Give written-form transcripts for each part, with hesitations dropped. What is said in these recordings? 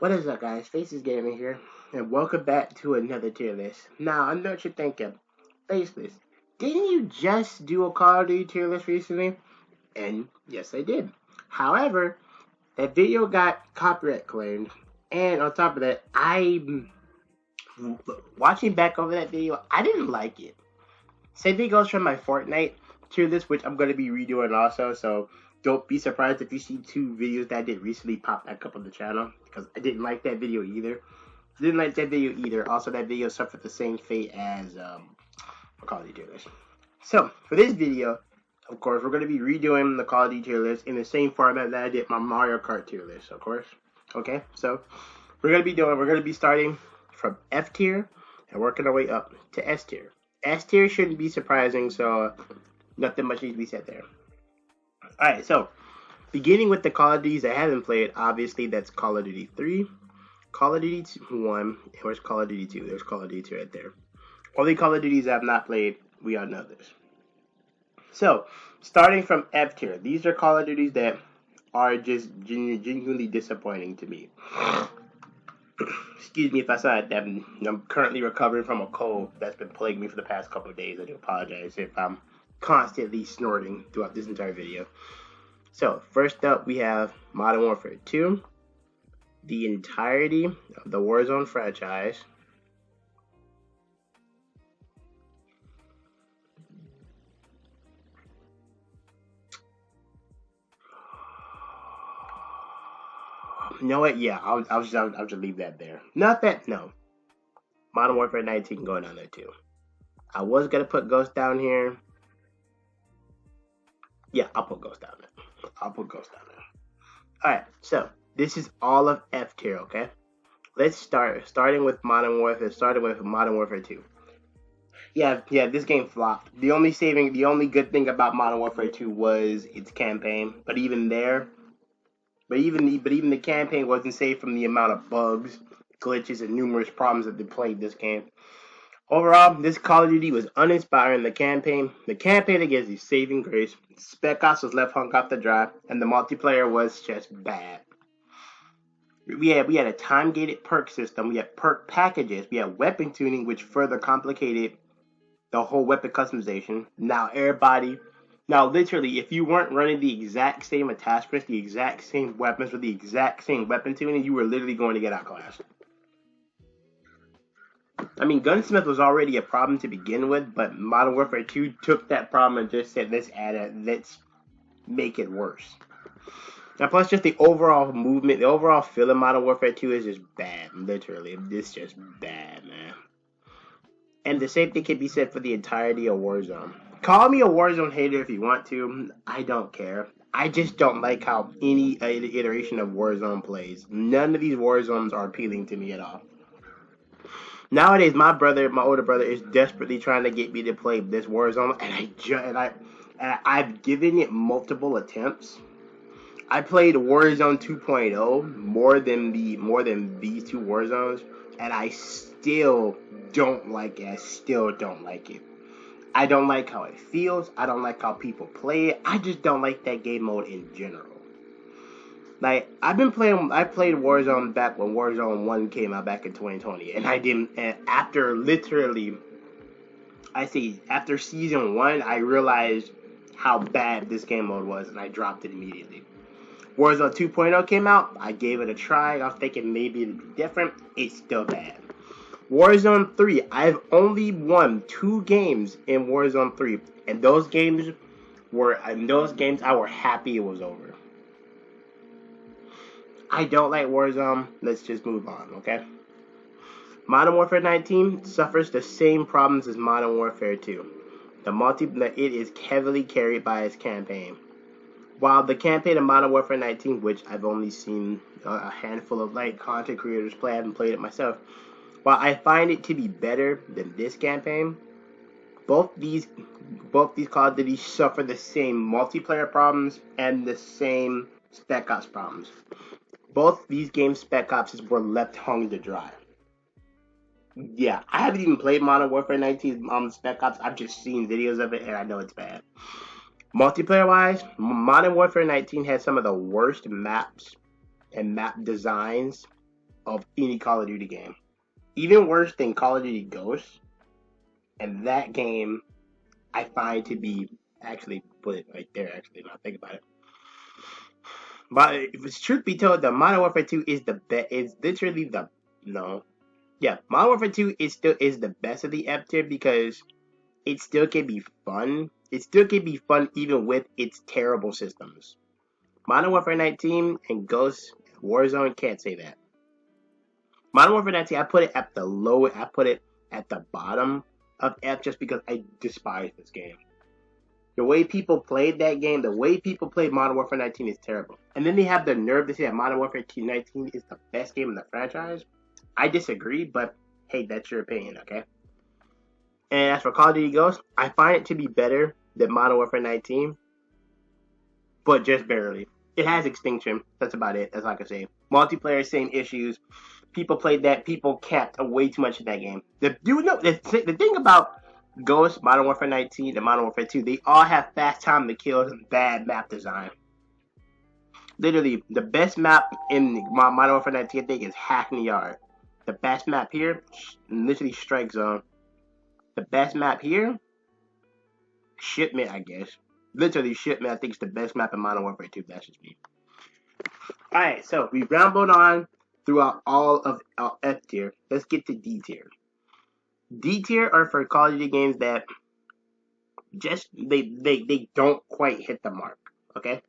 What is up, guys? Faces Gaming here, and welcome back to another tier list. Now, I know what you're thinking. Faceless, didn't you just do a Call of Duty tier list recently? And yes, I did. However, that video got copyright claimed, and on top of that, watching back over that video, I didn't like it. Same thing goes for my Fortnite tier list, which I'm going to be redoing also, so don't be surprised if you see two videos that I did recently pop back up on the channel, because I didn't like that video either. Also, that video suffered the same fate as Call of Duty tier list. So, for this video, of course, we're going to be redoing the Call of Duty tier list in the same format that I did my Mario Kart tier list, of course. Okay, so we're going to be starting from F tier and working our way up to S tier. S tier shouldn't be surprising, so nothing much needs to be said there. Alright, so beginning with the Call of Duties I haven't played, obviously that's Call of Duty 3, Call of Duty 1, where's Call of Duty 2? There's Call of Duty 2 right there. Only Call of Duties I have not played, we all know this. So, starting from F tier, these are Call of Duties that are just genuinely disappointing to me. Excuse me if I said that I'm currently recovering from a cold that's been plaguing me for the past couple of days. I do apologize if I'm constantly snorting throughout this entire video. So, first up, we have Modern Warfare 2, the entirety of the Warzone franchise. You know what? Yeah, I'll just leave that there. No. Modern Warfare 19 going on there too. I was gonna put Ghost down here. Yeah, I'll put Ghost down there. Alright, so this is all of F tier, okay? Let's starting with Modern Warfare 2. Yeah, this game flopped. The only good thing about Modern Warfare 2 was its campaign, but even the campaign wasn't safe from the amount of bugs, glitches, and numerous problems that they plagued this game. Overall, this Call of Duty was uninspiring. The campaign against the saving grace. Spec Ops was left hung off the dry, and the multiplayer was just bad. We had a time-gated perk system. We had perk packages. We had weapon tuning, which further complicated the whole weapon customization. Now, literally, if you weren't running the exact same attachments, the exact same weapons with the exact same weapon tuning, you were literally going to get outclassed. I mean, Gunsmith was already a problem to begin with, but Modern Warfare 2 took that problem and just said, let's make it worse. Now, plus just the overall movement, the overall feel of Modern Warfare 2 is just bad, literally. It's just bad, man. And the same thing can be said for the entirety of Warzone. Call me a Warzone hater if you want to. I don't care. I just don't like how any iteration of Warzone plays. None of these Warzones are appealing to me at all. Nowadays, my older brother, is desperately trying to get me to play this Warzone, and I've given it multiple attempts. I played Warzone 2.0 more than these two Warzones, and I still don't like it. I don't like how it feels. I don't like how people play it. I just don't like that game mode in general. Like, I played Warzone back when Warzone 1 came out back in 2020, and after season 1, I realized how bad this game mode was, and I dropped it immediately. Warzone 2.0 came out, I gave it a try, I was thinking maybe it'd be different, it's still bad. Warzone 3, I've only won 2 games in Warzone 3, and those games I were happy it was over. I don't like Warzone. Let's just move on, okay? Modern Warfare 19 suffers the same problems as Modern Warfare 2. It is heavily carried by its campaign. While the campaign of Modern Warfare 19, which I've only seen a handful of content creators play, I haven't played it myself. While I find it to be better than this campaign, both these Call of Duty suffer the same multiplayer problems and the same Spec Ops problems. Both these games, Spec Ops, were left hung to dry. Yeah, I haven't even played Modern Warfare 19 Spec Ops. I've just seen videos of it, and I know it's bad. Multiplayer-wise, Modern Warfare 19 has some of the worst maps and map designs of any Call of Duty game. Even worse than Call of Duty Ghosts. And that game I find to be, actually put it right there, actually, when I think about it. But if it's truth be told, the Modern Warfare 2 is the best. It's literally the, no. Yeah, Modern Warfare 2 is the best of the F tier because it still can be fun. It still can be fun even with its terrible systems. Modern Warfare 19 and Ghost Warzone can't say that. Modern Warfare 19, I put it at the low. I put it at the bottom of F just because I despise this game. The way people played that game, the way people played Modern Warfare 19 is terrible. And then they have the nerve to say that Modern Warfare 19 is the best game in the franchise. I disagree, but hey, that's your opinion, okay? And as for Call of Duty Ghosts, I find it to be better than Modern Warfare 19, but just barely. It has Extinction. That's about it. That's all I can say. Multiplayer, same issues. People played that. People capped way too much in that game. The thing about Ghost, Modern Warfare 19, and Modern Warfare 2, they all have fast time to kill and bad map design. Literally, the best map in Modern Warfare 19, I think, is Hackney Yard. The best map here, literally Strike Zone. The best map here, Shipment, I guess. Literally, Shipment, I think, is the best map in Modern Warfare 2. That's just me. Alright, so we rambled on throughout all of F tier. Let's get to D tier. D tier are for Call of Duty games that just they don't quite hit the mark. Okay,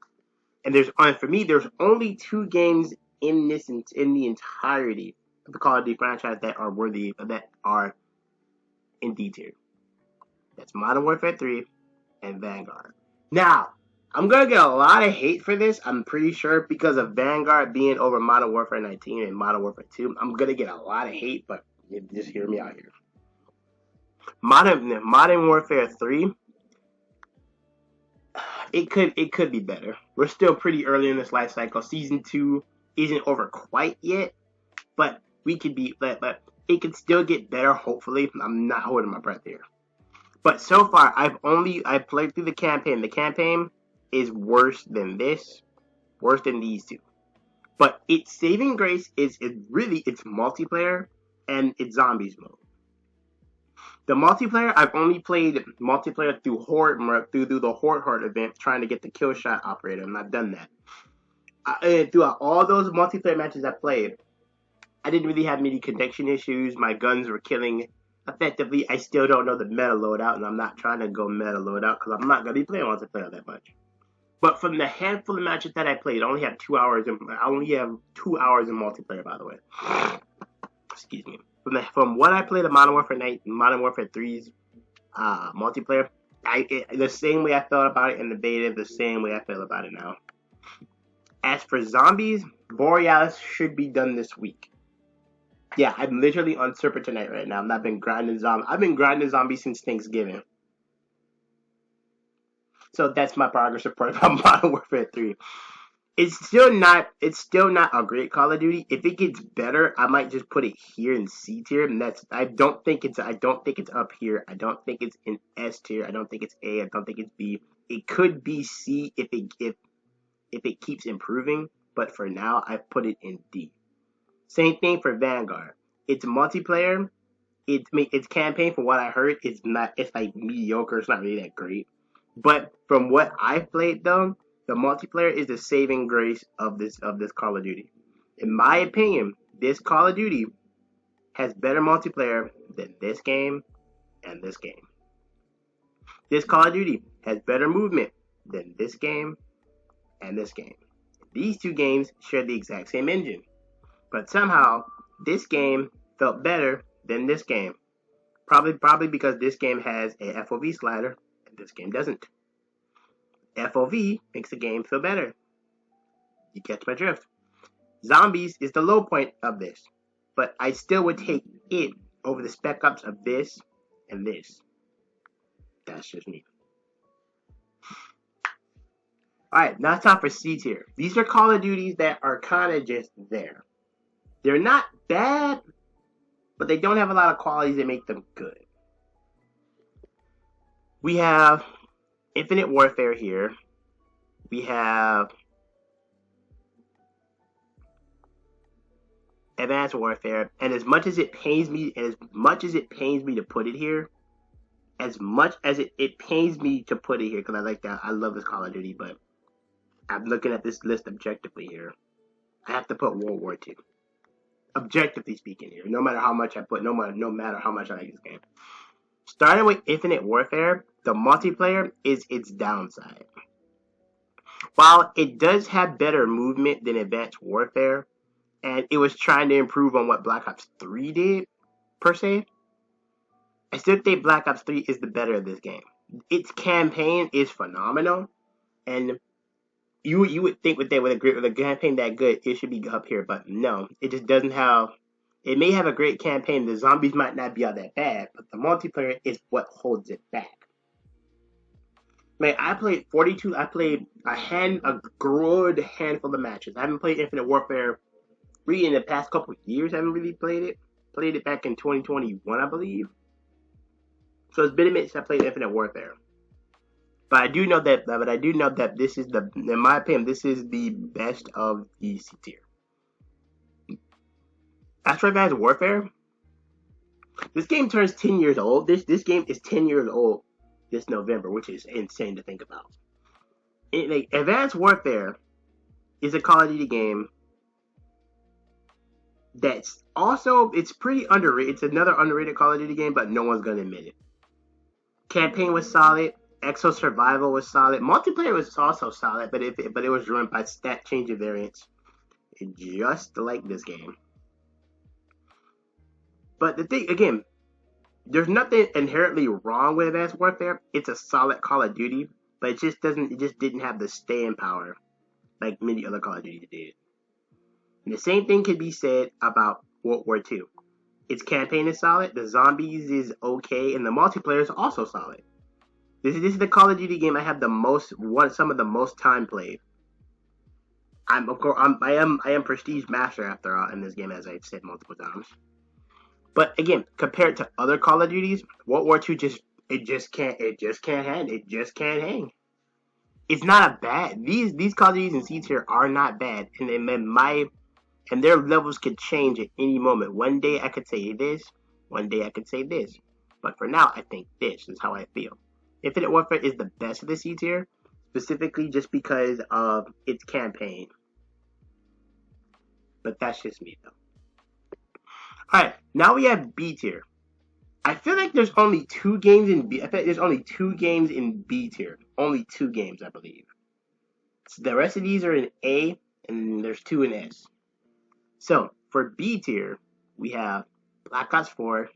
and for me there's only 2 games in the entirety of the Call of Duty franchise that are in D tier. That's Modern Warfare 3 and Vanguard. Now, I'm gonna get a lot of hate for this, I'm pretty sure, because of Vanguard being over Modern Warfare 19 and Modern Warfare 2. I'm gonna get a lot of hate, but just hear me out here. Modern Warfare 3, it could be better. We're still pretty early in this life cycle. Season 2 isn't over quite yet, but but it can still get better, hopefully. I'm not holding my breath here. But so far, I've played through the campaign. The campaign is worse than these 2. But its saving grace is its multiplayer and its zombies mode. The multiplayer, I've only played multiplayer through the Horde event, trying to get the kill shot operator, and I've done that. Throughout all those multiplayer matches I played, I didn't really have many connection issues. My guns were killing effectively. I still don't know the meta loadout, and I'm not trying to go meta loadout because I'm not going to be playing multiplayer that much. But from the handful of matches that I played, I only have 2 hours. I only have 2 hours in multiplayer, by the way. Excuse me. From what I played of Modern Warfare 3's multiplayer, the same way I felt about it in the beta, the same way I feel about it now. As for zombies, Borealis should be done this week. Yeah, I'm literally on Serpent tonight right now. I've been grinding zombies since Thanksgiving. So that's my progress report about Modern Warfare 3. It's still not a great Call of Duty. If it gets better, I might just put it here in C tier. And I don't think it's up here. I don't think it's in S tier. I don't think it's A. I don't think it's B. It could be C if it keeps improving. But for now, I've put it in D. Same thing for Vanguard. It's multiplayer. Its campaign, from what I heard, it's like mediocre. It's not really that great. But from what I've played though, the multiplayer is the saving grace of this Call of Duty. In my opinion, this Call of Duty has better multiplayer than this game and this game. This Call of Duty has better movement than this game and this game. These 2 games share the exact same engine. But somehow, this game felt better than this game. Probably because this game has a FOV slider and this game doesn't. FOV makes the game feel better. You catch my drift. Zombies is the low point of this, but I still would take it over the spec ups of this and this. That's just me. Alright, now it's time for C tier. These are Call of Duties that are kind of just there. They're not bad, but they don't have a lot of qualities that make them good. We have Infinite Warfare here. We have Advanced Warfare, and as much as it pains me, to put it here, as much as it pains me to put it here, because I like that, I love this Call of Duty, but I'm looking at this list objectively here. I have to put World War II. Objectively speaking here, no matter how much I put, no matter how much I like this game. Starting with Infinite Warfare, the multiplayer is its downside. While it does have better movement than Advanced Warfare, and it was trying to improve on what Black Ops 3 did, per se, I still think Black Ops 3 is the better of this game. Its campaign is phenomenal, and you would think with a campaign that good, it should be up here, but no, it just doesn't have. It may have a great campaign. The zombies might not be all that bad, but the multiplayer is what holds it back. Man, I played 42. I played a good handful of matches. I haven't played Infinite Warfare really in the past couple of years. I haven't really played it. Played it back in 2021, I believe. So it's been a minute since I played Infinite Warfare. But I do know that this is in my opinion, this is the best of the C tier. As for Advanced Warfare, this game turns 10 years old. This game is 10 years old this November, which is insane to think about. Advanced Warfare is a Call of Duty game that's also, it's pretty underrated. It's another underrated Call of Duty game, but no one's going to admit it. Campaign was solid. Exo Survival was solid. Multiplayer was also solid, but it was ruined by stat change of variants, just like this game. But the thing, again, there's nothing inherently wrong with Advanced Warfare. It's a solid Call of Duty, but it just didn't have the staying power like many other Call of Duties did. And the same thing can be said about World War II. Its campaign is solid, the zombies is okay, and the multiplayer is also solid. This is the Call of Duty game I have some of the most time played. I am Prestige Master after all in this game, as I've said multiple times. But again, compared to other Call of Duties, World War II just can't hang. It's not a bad. These Call of Duties in C tier are not bad, and their levels could change at any moment. One day I could say this, one day I could say this, but for now I think this is how I feel. Infinite Warfare is the best of the C tier, specifically just because of its campaign. But that's just me though. Alright, now we have B tier. I feel like there's only 2 games in B. I feel like there's only 2 games in B tier. Only 2 games, I believe. So the rest of these are in A, and there's 2 in S. So, for B tier, we have Black Ops 4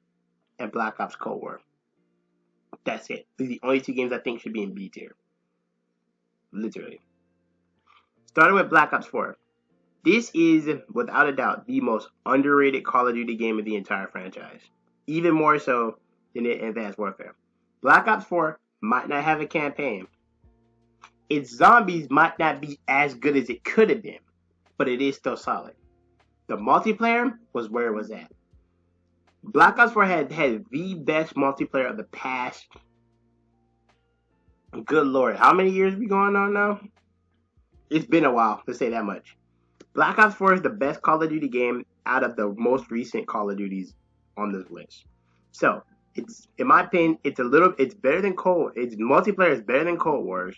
and Black Ops Cold War. That's it. These are the only 2 games I think should be in B tier. Literally. Starting with Black Ops 4. This is, without a doubt, the most underrated Call of Duty game of the entire franchise. Even more so than Advanced Warfare. Black Ops 4 might not have a campaign. Its zombies might not be as good as it could have been, but it is still solid. The multiplayer was where it was at. Black Ops 4 had the best multiplayer of the past. Good lord, how many years we going on now? It's been a while, to say that much. Black Ops 4 is the best Call of Duty game out of the most recent Call of Duties on this list. So, it's, in my opinion, it's better than its multiplayer is better than Cold Wars.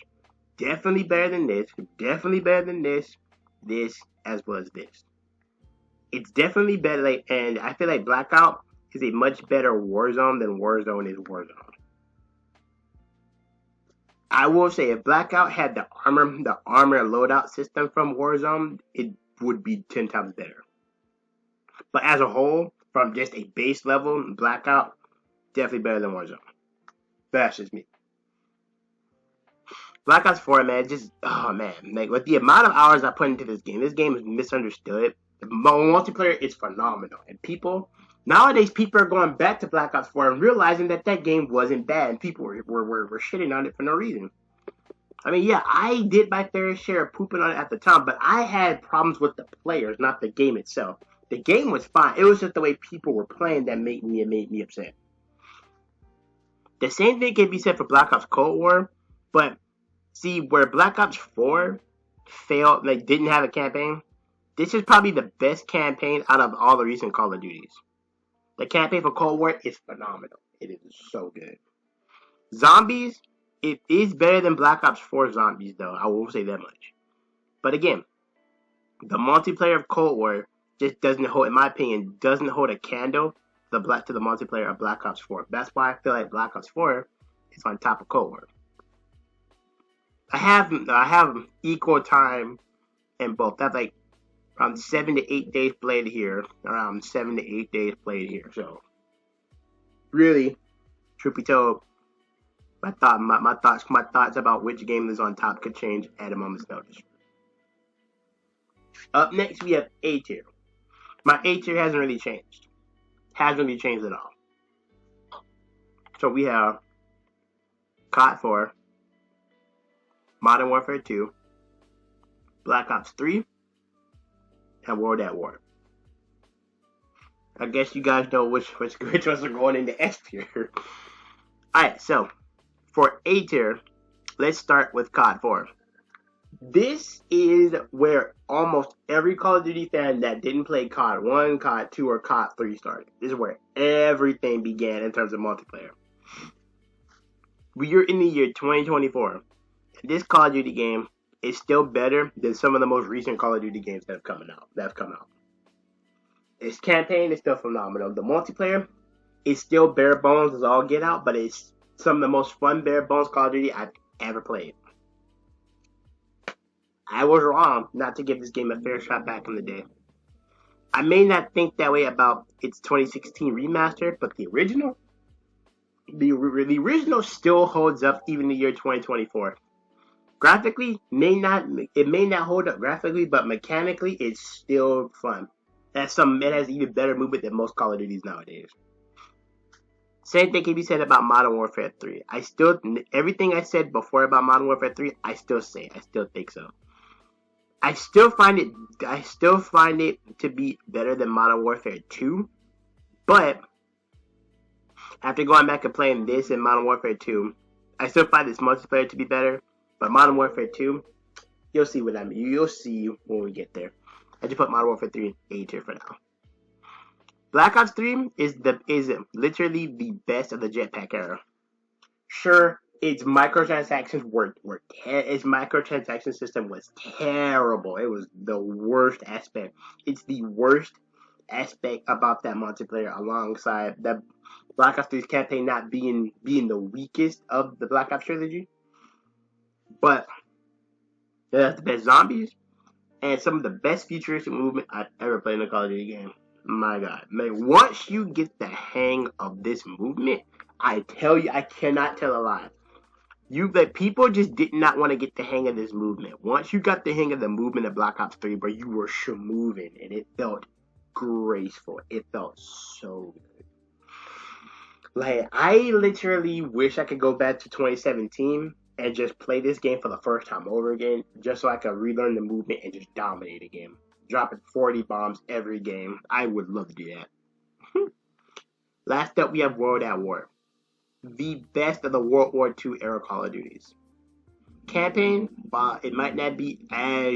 Definitely better than this. Definitely better than this, as well as this. It's definitely better, and I feel like Blackout is a much better Warzone than Warzone is Warzone. I will say, if Blackout had the armor loadout system from Warzone, it would be 10 times better. But as a whole, from just a base level, Blackout, definitely better than Warzone. That's just me. Black Ops 4, man, with the amount of hours I put into this game is misunderstood. The multiplayer is phenomenal. And nowadays people are going back to Black Ops 4 and realizing that game wasn't bad, and people were shitting on it for no reason. I mean, yeah, I did my fair share of pooping on it at the time, but I had problems with the players, not the game itself. The game was fine. It was just the way people were playing that made me upset. The same thing can be said for Black Ops Cold War, but see, where Black Ops 4 failed, didn't have a campaign, This is probably the best campaign out of all the recent Call of Duties. The campaign for Cold War is phenomenal. It is so good. Zombies, it is better than Black Ops 4 Zombies, though. I will say that much. But again, the multiplayer of Cold War just doesn't hold, in my opinion, doesn't hold a candle to the multiplayer of Black Ops 4. That's why I feel like Black Ops 4 is on top of Cold War. I have equal time in both. That's like around 7 to 8 days played here, around 7 to 8 days played here. So, really, truth be told, my thoughts about which game is on top could change at a moment's notice. Up next, we have A tier. My A tier hasn't really changed. Hasn't really changed at all. So we have COD 4, Modern Warfare 2, Black Ops 3, and World at War. I guess you guys know which ones are going into S tier. Alright, so for A tier, let's start with COD 4. This is where almost every Call of Duty fan that didn't play COD 1, COD 2, or COD 3 started. This is where everything began in terms of multiplayer. We are in the year 2024. This Call of Duty game is still better than some of the most recent Call of Duty games that have come out. Its campaign is still phenomenal. The multiplayer is still bare bones as all get out, but it's some of the most fun bare bones Call of Duty I've ever played. I was wrong not to give this game a fair shot back in the day. I may not think that way about its 2016 remaster, but the original still holds up even in the year 2024. Graphically, it may not hold up graphically, but mechanically, it's still fun. It has even better movement than most Call of Duties nowadays. Same thing can be said about Modern Warfare 3. Everything I said before about Modern Warfare 3, I still say. I still think so. I still find it to be better than Modern Warfare 2, but after going back and playing this and Modern Warfare 2, I still find this multiplayer to be better. But Modern Warfare 2, you'll see what I mean. You'll see when we get there. I just put Modern Warfare 3 in A tier for now. Black Ops 3 is literally the best of the jetpack era. Sure, its microtransactions its microtransaction system was terrible. It was the worst aspect. It's the worst aspect about that multiplayer, alongside the Black Ops 3's campaign not being the weakest of the Black Ops trilogy. But it has the best zombies and some of the best futuristic movement I've ever played in a Call of Duty game. My God. Man, once you get the hang of this movement, I tell you, I cannot tell a lie. People just did not want to get the hang of this movement. Once you got the hang of the movement of Black Ops 3, bro, you were moving, and it felt graceful. It felt so good. Like, I literally wish I could go back to 2017 and just play this game for the first time over again, just so I could relearn the movement and just dominate a game. Dropping 40 bombs every game. I would love to do that. Last up, we have World at War. The best of the World War II era Call of Duties. Campaign, while it might not be as,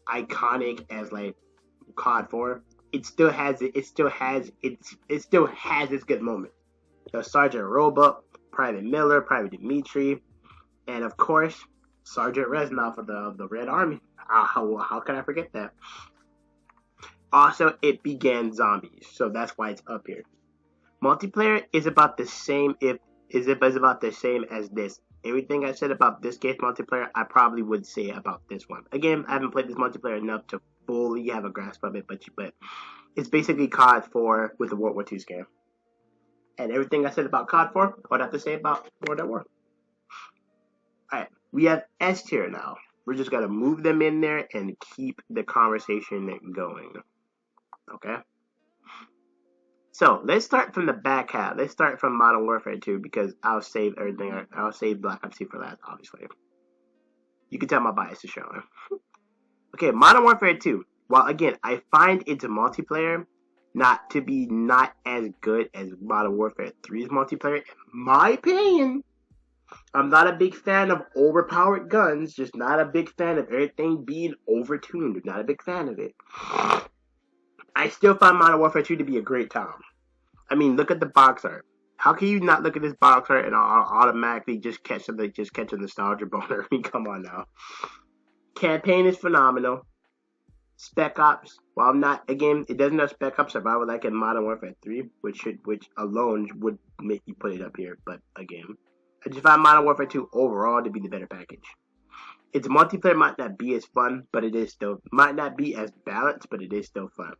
iconic as like COD 4, it still has its good moment. So Sergeant Roebuck, Private Miller, Private Dimitri, and of course Sergeant Reznov of the Red Army. How can I forget that? Also, it began zombies, so that's why it's up here. Multiplayer is about the same as this. Everything I said about this game's multiplayer, I probably would say about this one. Again, I haven't played this multiplayer enough to fully have a grasp of it, but it's basically COD 4 with the World War II skin. And everything I said about COD 4, I would have to say about World at War. Alright, we have S tier now. We're just going to move them in there and keep the conversation going. Okay? So, let's start from the back half. Let's start from Modern Warfare 2, because I'll save everything. I'll save Black Ops 2 for last, obviously. You can tell my bias is showing. Okay, Modern Warfare 2. While, again, I find its multiplayer not as good as Modern Warfare 3's multiplayer, in my opinion, I'm not a big fan of overpowered guns, just not a big fan of everything being overtuned. Not a big fan of it. I still find Modern Warfare 2 to be a great time. I mean, look at the box art. How can you not look at this box art and automatically just catch a nostalgia boner? I mean, come on now. Campaign is phenomenal. Spec Ops, while not, again, it doesn't have Spec Ops survival like in Modern Warfare 3, which alone would make you put it up here. But again, I just find Modern Warfare 2 overall to be the better package. Its multiplayer might not be as fun, but it is still, might not be as balanced, but it is still fun.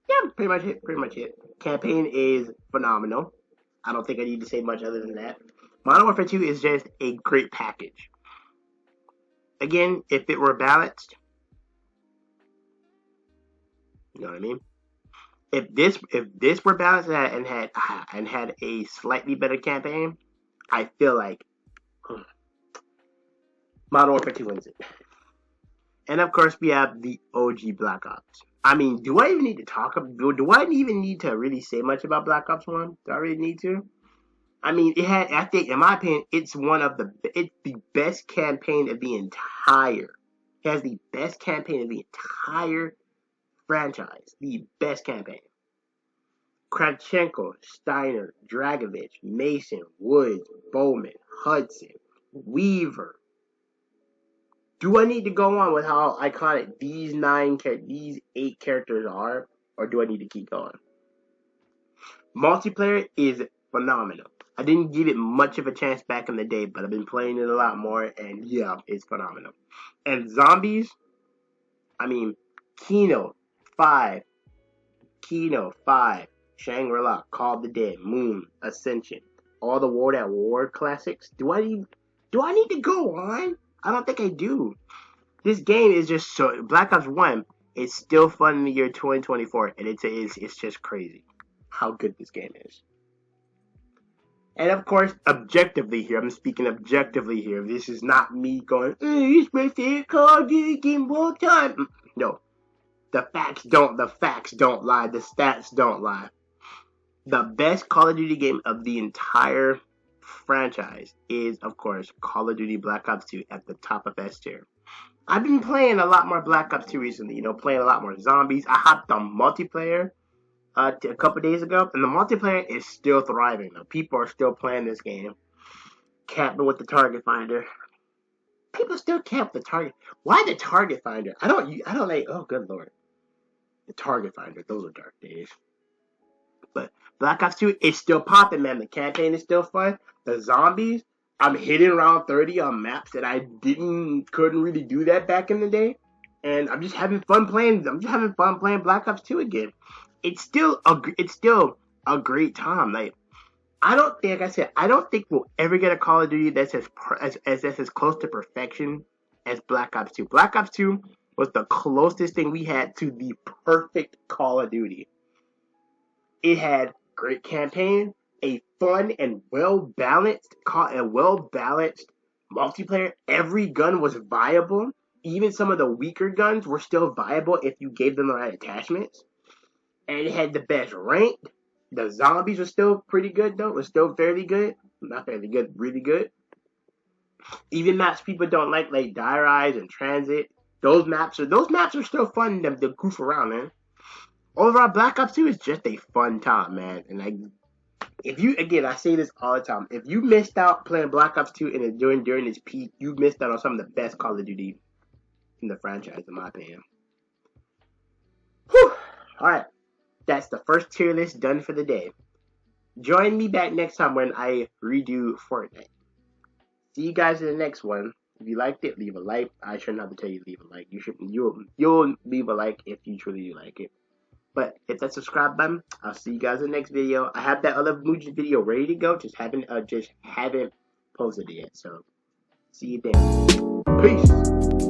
Yeah, pretty much it. Campaign is phenomenal. I don't think I need to say much other than that. Modern Warfare 2 is just a great package. Again, if it were balanced, you know what I mean? If this were balanced and had a slightly better campaign, I feel like Modern Warfare 2 wins it. And of course, we have the OG Black Ops. I mean, do I even need to really say much about Black Ops 1? Do I really need to? I mean, I think, in my opinion, it's the best campaign of the entire. It has the best campaign of the entire franchise. The best campaign. Kravchenko, Steiner, Dragovich, Mason, Woods, Bowman, Hudson, Weaver. Do I need to go on with how iconic these 8 characters are, or do I need to keep going? Multiplayer is phenomenal. I didn't give it much of a chance back in the day, but I've been playing it a lot more, and yeah, it's phenomenal. And zombies, I mean, Kino 5, Shangri-La, Call of the Dead, Moon, Ascension, all the World at War classics. Do I need to go on? I don't think I do. This game is just so... Black Ops 1 is still fun in the year 2024, and it's just crazy how good this game is. And of course, objectively here, I'm speaking objectively here. This is not me going, it's my favorite Call of Duty game of all time. No. The facts don't lie. The stats don't lie. The best Call of Duty game of the entire franchise is, of course, Call of Duty Black Ops 2 at the top of S tier. I've been playing a lot more Black Ops 2 recently, playing a lot more zombies. I hopped on multiplayer a couple days ago, and the multiplayer is still thriving. People are still playing this game. Camping with the target finder. People still camp the target. Why the target finder? I don't like, oh good lord. The target finder, those are dark days. But Black Ops 2 is still popping, man. The campaign is still fun. The zombies, I'm hitting round 30 on maps that I couldn't really do that back in the day. And I'm just having fun playing Black Ops 2 again. It's still a great time. Like, I don't think we'll ever get a Call of Duty that's as close to perfection as Black Ops 2. Black Ops 2 was the closest thing we had to the perfect Call of Duty. It had great campaign, a fun and well-balanced multiplayer. Every gun was viable. Even some of the weaker guns were still viable if you gave them the right attachments. And it had the best rank. The zombies were still pretty good, though. It was still fairly good. Not fairly good, really good. Even maps people don't like Die Rise and Transit. Those maps are still fun to goof around, man. Overall, Black Ops 2 is just a fun time, man. And I say this all the time. If you missed out playing Black Ops 2 during its peak, you missed out on some of the best Call of Duty in the franchise, in my opinion. Whew. Alright. That's the first tier list done for the day. Join me back next time when I redo Fortnite. See you guys in the next one. If you liked it, leave a like. I shouldn't have to tell you to leave a like. You'll leave a like if you truly do like it. But hit that subscribe button. I'll see you guys in the next video. I have that other Muji video ready to go. Just haven't posted it yet. So see you then. Peace.